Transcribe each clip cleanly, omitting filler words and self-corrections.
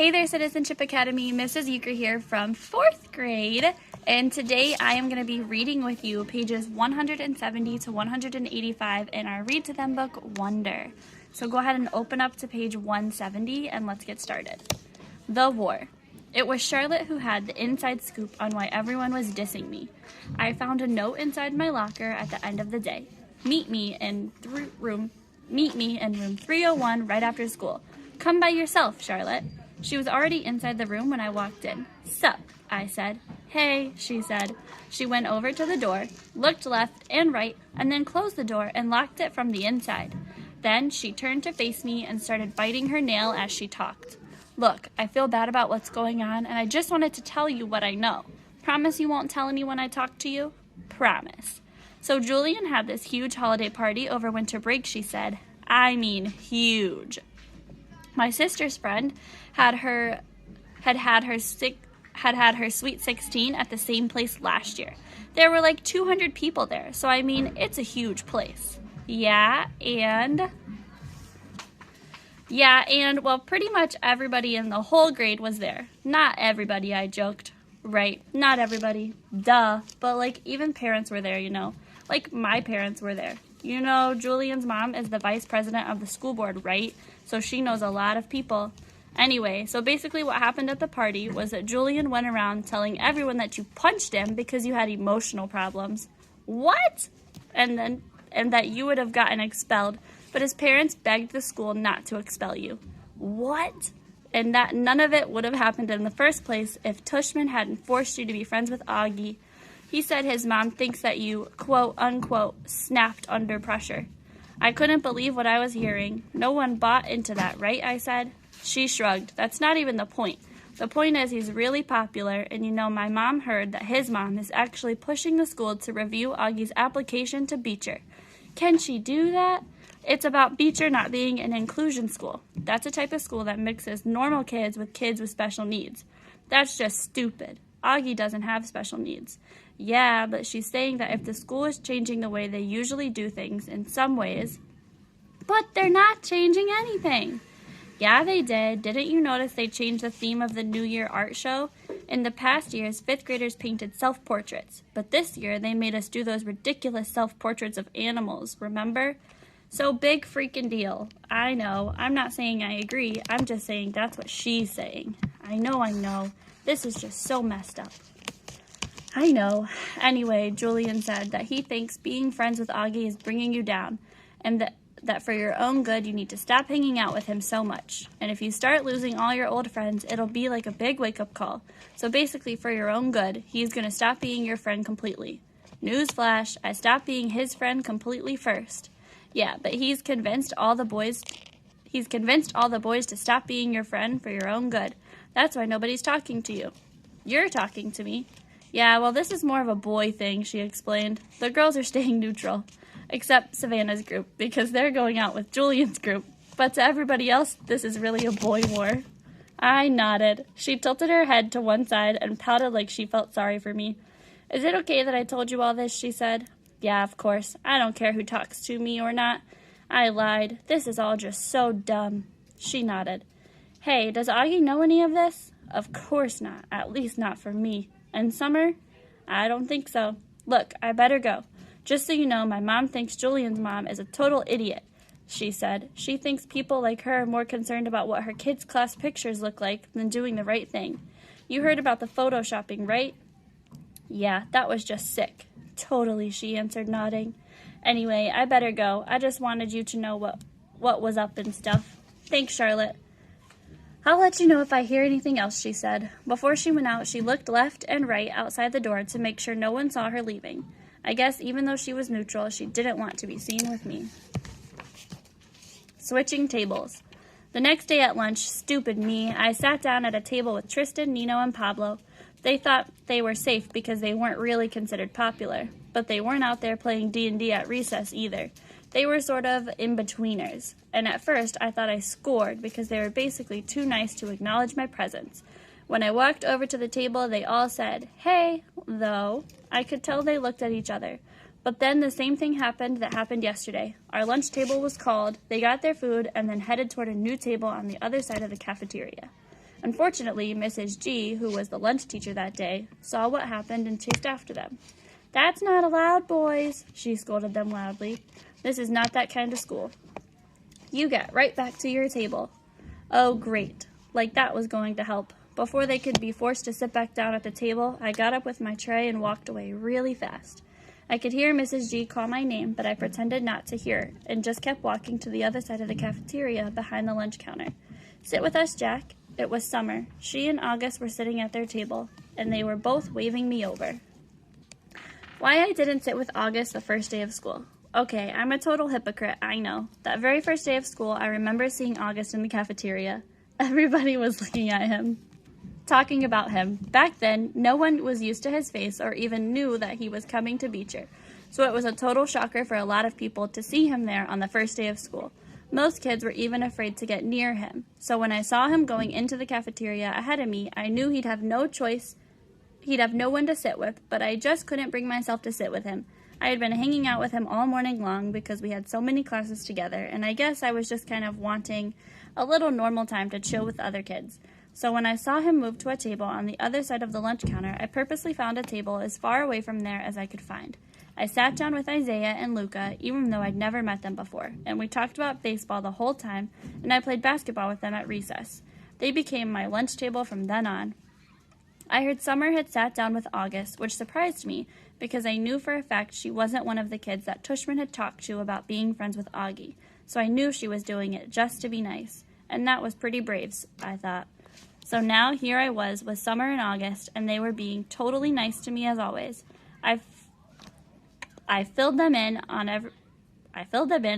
Hey there, Citizenship Academy. Mrs. Youker here from 4th grade, and today I am going to be reading with you pages 170 to 185 in our Read to Them book, Wonder. So go ahead and open up to page 170 and let's get started. The War. It was Charlotte who had the inside scoop on why everyone was dissing me. I found a note inside my locker at the end of the day. Meet me in room 301 right after school. Come by yourself, Charlotte. She was already inside the room when I walked in. Sup, I said. Hey, she said. She went over to the door, looked left and right, and then closed the door and locked it from the inside. Then she turned to face me and started biting her nail as she talked. Look, I feel bad about what's going on, and I just wanted to tell you what I know. Promise you won't tell anyone I talk to you? Promise. So Julian had this huge holiday party over winter break, she said. I mean, huge. My sister's friend had her sweet 16 at the same place last year. There were like 200 people there, so I mean, it's a huge place. Yeah, and well, pretty much everybody in the whole grade was there. Not everybody, I joked. Right, not everybody. Duh. But like, even parents were there, you know. Like, my parents were there. You know, Julian's mom is the vice president of the school board, right? So she knows a lot of people. Anyway, so basically what happened at the party was that Julian went around telling everyone that you punched him because you had emotional problems. What? And that you would have gotten expelled, but his parents begged the school not to expel you. What? And that none of it would have happened in the first place if Tushman hadn't forced you to be friends with Augie. He said his mom thinks that you, quote, unquote, snapped under pressure. I couldn't believe what I was hearing. No one bought into that, right? I said. She shrugged. That's not even the point. The point is he's really popular, and you know my mom heard that his mom is actually pushing the school to review Augie's application to Beecher. Can she do that? It's about Beecher not being an inclusion school. That's a type of school that mixes normal kids with special needs. That's just stupid. Augie doesn't have special needs. Yeah, but she's saying that if the school is changing the way they usually do things in some ways, but they're not changing anything. Yeah, they did. Didn't you notice they changed the theme of the New Year art show? In the past years, 5th graders painted self-portraits, but this year they made us do those ridiculous self-portraits of animals, remember? So big freaking deal. I know. I'm not saying I agree. I'm just saying that's what she's saying. I know. This is just so messed up. I know. Anyway, Julian said that he thinks being friends with Augie is bringing you down, and that for your own good you need to stop hanging out with him so much. And if you start losing all your old friends, it'll be like a big wake-up call. So basically, for your own good, he's going to stop being your friend completely. Newsflash, I stopped being his friend completely first. Yeah, but he's convinced all the boys to stop being your friend for your own good. That's why nobody's talking to you. You're talking to me. Yeah, well, this is more of a boy thing, she explained. The girls are staying neutral, except Savannah's group, because they're going out with Julian's group. But to everybody else, this is really a boy war. I nodded. She tilted her head to one side and pouted like she felt sorry for me. Is it okay that I told you all this, she said. Yeah, of course. I don't care who talks to me or not. I lied. This is all just so dumb. She nodded. Hey, does Augie know any of this? Of course not. At least not from me. And Summer? I don't think so. Look, I better go. Just so you know, my mom thinks Julian's mom is a total idiot, she said. She thinks people like her are more concerned about what her kids' class pictures look like than doing the right thing. You heard about the photoshopping, right? Yeah, that was just sick. Totally, she answered, nodding. Anyway, I better go. I just wanted you to know what was up and stuff. Thanks, Charlotte. I'll let you know if I hear anything else, she said. Before she went out, she looked left and right outside the door to make sure no one saw her leaving. I guess even though she was neutral, she didn't want to be seen with me. Switching tables. The next day at lunch, stupid me, I sat down at a table with Tristan, Nino, and Pablo. They thought they were safe because they weren't really considered popular, but they weren't out there playing D&D at recess either. They were sort of in-betweeners, and at first I thought I scored because they were basically too nice to acknowledge my presence. When I walked over to the table, they all said, "Hey," though I could tell they looked at each other. But then the same thing happened that happened yesterday. Our lunch table was called, they got their food, and then headed toward a new table on the other side of the cafeteria. Unfortunately, Mrs. G, who was the lunch teacher that day, saw what happened and chased after them. "That's not allowed, boys," she scolded them loudly. "This is not that kind of school. You get right back to your table." Oh, great. Like that was going to help. Before they could be forced to sit back down at the table, I got up with my tray and walked away really fast. I could hear Mrs. G call my name, but I pretended not to hear and just kept walking to the other side of the cafeteria behind the lunch counter. "Sit with us, Jack." It was Summer. She and August were sitting at their table, and they were both waving me over. Why I didn't sit with August the first day of school. Okay, I'm a total hypocrite, I know. That very first day of school, I remember seeing August in the cafeteria. Everybody was looking at him, talking about him. Back then, no one was used to his face or even knew that he was coming to Beecher, so it was a total shocker for a lot of people to see him there on the first day of school. Most kids were even afraid to get near him, so when I saw him going into the cafeteria ahead of me, I knew he'd have no choice. He'd have no one to sit with, but I just couldn't bring myself to sit with him. I had been hanging out with him all morning long because we had so many classes together, and I guess I was just kind of wanting a little normal time to chill with other kids. So when I saw him move to a table on the other side of the lunch counter, I purposely found a table as far away from there as I could find. I sat down with Isaiah and Luca, even though I'd never met them before, and we talked about baseball the whole time, and I played basketball with them at recess. They became my lunch table from then on. I heard Summer had sat down with August, which surprised me, because I knew for a fact she wasn't one of the kids that Tushman had talked to about being friends with Augie, so I knew she was doing it just to be nice, and that was pretty brave, I thought. So now here I was with Summer and August, and they were being totally nice to me as always. I filled them in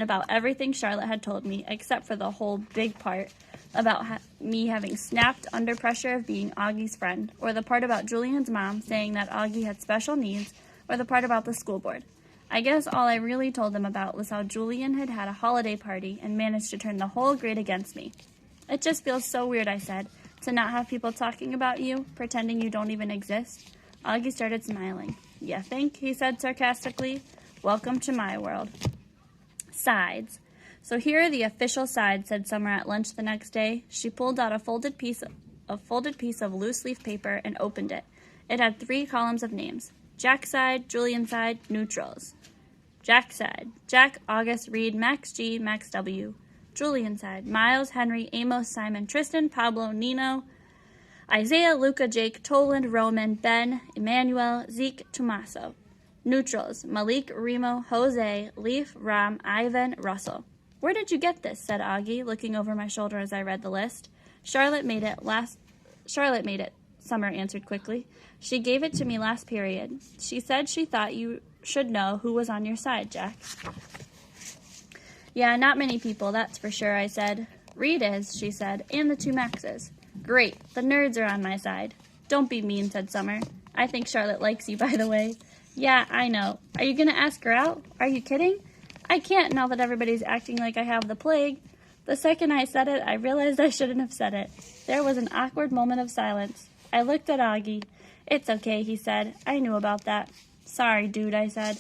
about everything Charlotte had told me, except for the whole big part about me having snapped under pressure of being Augie's friend, or the part about Julian's mom saying that Augie had special needs, or the part about the school board. I guess all I really told them about was how Julian had had a holiday party and managed to turn the whole grade against me. "It just feels so weird," I said, "to not have people talking about you, pretending you don't even exist." Augie started smiling. "You think?" he said sarcastically. "Welcome to my world." Sides. "So here are the official sides," said Summer at lunch the next day. She pulled out a folded piece of loose leaf paper and opened it. It had 3 columns of names: Jack side, Julian side, neutrals. Jack side: Jack, August, Reed, Max G, Max W. Julian side: Miles, Henry, Amos, Simon, Tristan, Pablo, Nino, Isaiah, Luca, Jake, Toland, Roman, Ben, Emmanuel, Zeke, Tommaso. Neutrals: Malik, Remo, Jose, Leaf, Ram, Ivan, Russell. "Where did you get this?" said Augie, looking over my shoulder as I read the list. Charlotte made it, Summer answered quickly. "She gave it to me last period. She said she thought you should know who was on your side, Jack." "Yeah, not many people, that's for sure," I said. "Reed is," she said, "and the 2 Maxes." "Great, the nerds are on my side." "Don't be mean," said Summer. "I think Charlotte likes you, by the way." "Yeah, I know. Are you going to ask her out? Are you kidding?" "I can't now that everybody's acting like I have the plague." The second I said it, I realized I shouldn't have said it. There was an awkward moment of silence. I looked at Augie. "It's okay," he said. "I knew about that." "Sorry, dude," I said.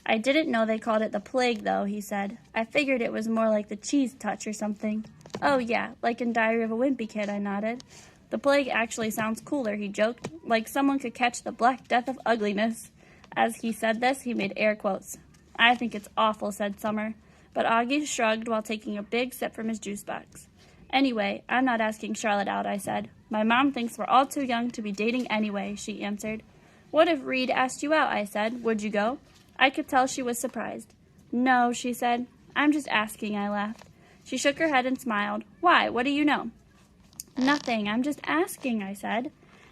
"I didn't know they called it the plague, though," he said. "I figured it was more like the cheese touch or something." "Oh, yeah, like in Diary of a Wimpy Kid," I nodded. "The plague actually sounds cooler," he joked, "like someone could catch the Black Death of ugliness." As he said this, he made air quotes. "I think it's awful," said Summer, but Augie shrugged while taking a big sip from his juice box. "Anyway, I'm not asking Charlotte out," I said. "My mom thinks we're all too young to be dating anyway," she answered. "What if Reed asked you out?" I said. "Would you go?" I could tell she was surprised. "No," she said. "I'm just asking," I laughed. She shook her head and smiled. "Why? What do you know?" "Nothing. I'm just asking," I said.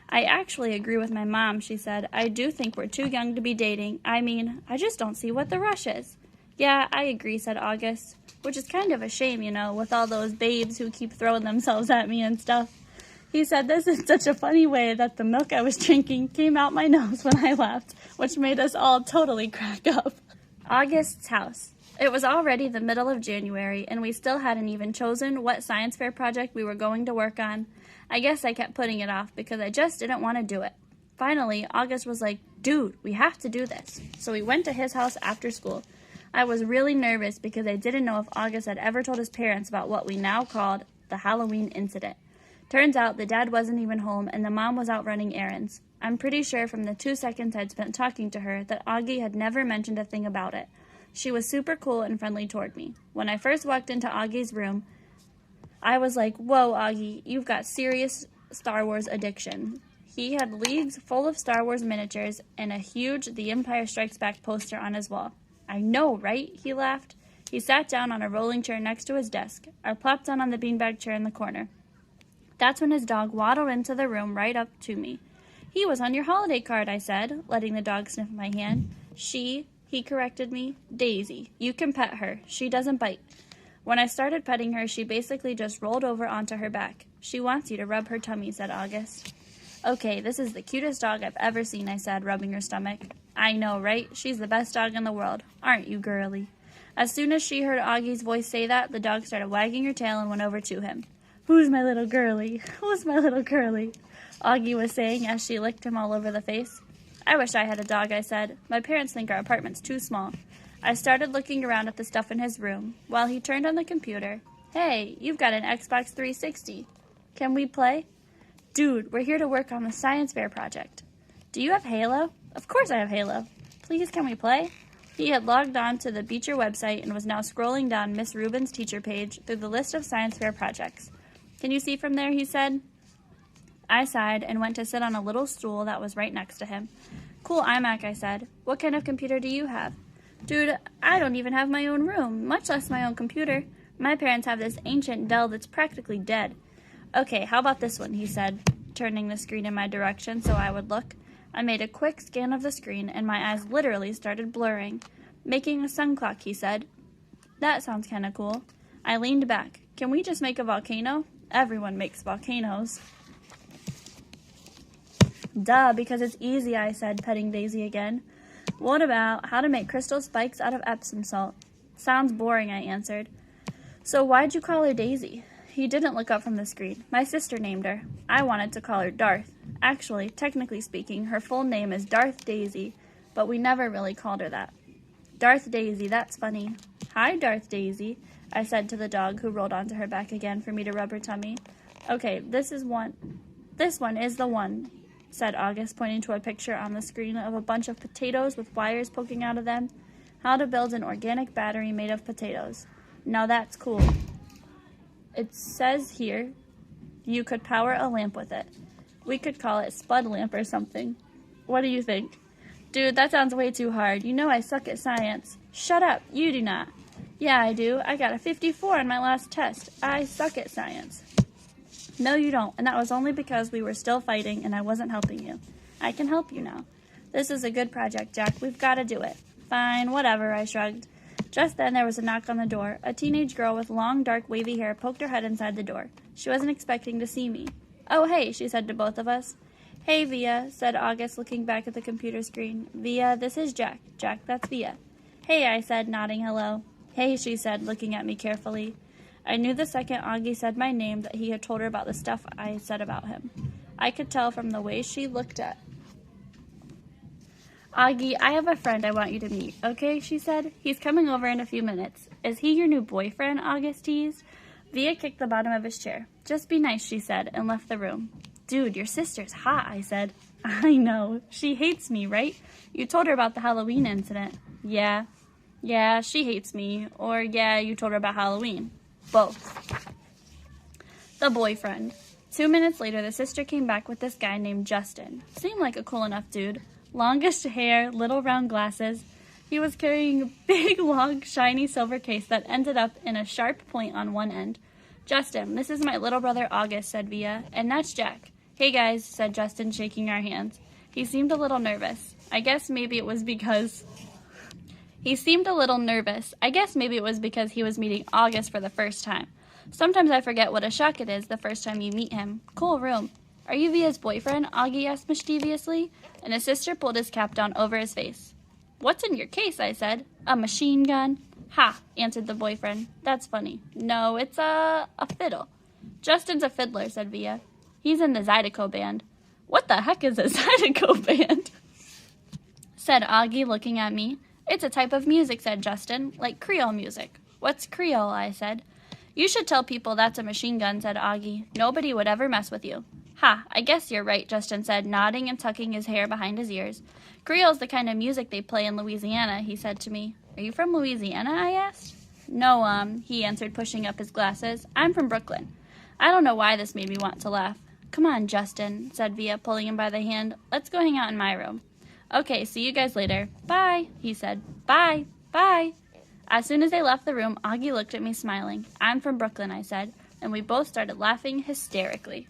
"I actually agree with my mom," she said. "I do think we're too young to be dating. I mean, I just don't see what the rush is." "Yeah, I agree," said August, "which is kind of a shame, you know, with all those babes who keep throwing themselves at me and stuff." He said this in such a funny way that the milk I was drinking came out my nose when I laughed, which made us all totally crack up. August's house. It was already the middle of January, and we still hadn't even chosen what science fair project we were going to work on. I guess I kept putting it off because I just didn't want to do it. Finally, August was like, "Dude, we have to do this." So we went to his house after school. I was really nervous because I didn't know if August had ever told his parents about what we now called the Halloween incident. Turns out the dad wasn't even home and the mom was out running errands. I'm pretty sure from the 2 seconds I'd spent talking to her that Augie had never mentioned a thing about it. She was super cool and friendly toward me. When I first walked into Augie's room, I was like, whoa, Augie, you've got serious Star Wars addiction. He had leagues full of Star Wars miniatures and a huge The Empire Strikes Back poster on his wall. I know, right? He laughed. He sat down on a rolling chair next to his desk. I plopped down on the beanbag chair in the corner. That's when his dog waddled into the room right up to me. He was on your holiday card, I said, letting the dog sniff my hand. He corrected me, Daisy. You can pet her. She doesn't bite. When I started petting her, she basically just rolled over onto her back. She wants you to rub her tummy, said August. Okay, this is the cutest dog I've ever seen, I said, rubbing her stomach. I know, right? She's the best dog in the world. Aren't you, girly? As soon as she heard Augie's voice say that, the dog started wagging her tail and went over to him. Who's my little girly? Who's my little girly? Augie was saying as she licked him all over the face. I wish I had a dog, I said. My parents think our apartment's too small. I started looking around at the stuff in his room while he turned on the computer. Hey, you've got an Xbox 360. Can we play? Dude, we're here to work on the science fair project. Do you have Halo? Of course I have Halo. Please, can we play? He had logged on to the Beecher website and was now scrolling down Miss Rubin's teacher page through the list of science fair projects. Can you see from there, he said. I sighed and went to sit on a little stool that was right next to him. Cool iMac, I said. What kind of computer do you have? Dude, I don't even have my own room, much less my own computer. My parents have this ancient Dell that's practically dead. Okay, how about this one, he said, turning the screen in my direction so I would look. I made a quick scan of the screen and my eyes literally started blurring. Making a sun clock, he said. That sounds kind of cool. I leaned back. Can we just make a volcano? Everyone makes volcanoes. Duh, because it's easy, I said, petting Daisy again. What about how to make crystal spikes out of Epsom salt? Sounds boring, I answered. So why'd you call her Daisy? He didn't look up from the screen. My sister named her. I wanted to call her Darth. Actually, technically speaking, her full name is Darth Daisy, but we never really called her that. Darth Daisy, that's funny. Hi, Darth Daisy, I said to the dog, who rolled onto her back again for me to rub her tummy. Okay, this one is the one, said August, pointing to a picture on the screen of a bunch of potatoes with wires poking out of them. How to build an organic battery made of potatoes. Now that's cool. It says here you could power a lamp with it. We could call it Spud Lamp or something. What do you think? Dude, that sounds way too hard. You know I suck at science. Shut up, you do not. Yeah, I do. I got a 54 on my last test. I suck at science. No, you don't, and that was only because we were still fighting and I wasn't helping you. I can help you now. This is a good project, Jack. We've got to do it. Fine, whatever, I shrugged. Just then there was a knock on the door. A teenage girl with long, dark, wavy hair poked her head inside the door. She wasn't expecting to see me. Oh, hey, she said to both of us. Hey, Via, said August, looking back at the computer screen. Via, this is Jack. Jack, that's Via. Hey, I said, nodding hello. Hey, she said, looking at me carefully. I knew the second Augie said my name that he had told her about the stuff I had said about him. I could tell from the way she looked at Augie, I have a friend I want you to meet, okay, she said. He's coming over in a few minutes. Is he your new boyfriend, August teased. Via kicked the bottom of his chair. Just be nice, she said, and left the room. Dude, your sister's hot, I said. I know. She hates me, right? You told her about the Halloween incident. Yeah. Yeah, she hates me. Or, yeah, you told her about Halloween. Both. The boyfriend. 2 minutes later, the sister came back with this guy named Justin. Seemed like a cool enough dude. Longish hair, little round glasses. He was carrying a big, long, shiny silver case that ended up in a sharp point on one end. Justin, this is my little brother August, said Via, and that's Jack. Hey guys, said Justin, shaking our hands. He seemed a little nervous. I guess maybe it was because he was meeting August for the first time. Sometimes I forget what a shock it is the first time you meet him. Cool room. Are you Via's boyfriend? Augie asked mischievously, and his sister pulled his cap down over his face. What's in your case? I said. A machine gun. Ha, answered the boyfriend. That's funny. No, it's a fiddle. Justin's a fiddler, said Via. He's in the Zydeco band. What the heck is a Zydeco band? Said Augie, looking at me. It's a type of music, said Justin, like Creole music. What's Creole? I said. You should tell people that's a machine gun, said Augie. Nobody would ever mess with you. Ha, I guess you're right, Justin said, nodding and tucking his hair behind his ears. Creole's the kind of music they play in Louisiana, he said to me. Are you from Louisiana, I asked. No, he answered, pushing up his glasses. I'm from Brooklyn. I don't know why this made me want to laugh. Come on, Justin, said Via, pulling him by the hand. Let's go hang out in my room. Okay, see you guys later. Bye, he said. Bye, bye. As soon as they left the room, Augie looked at me smiling. I'm from Brooklyn, I said, and we both started laughing hysterically.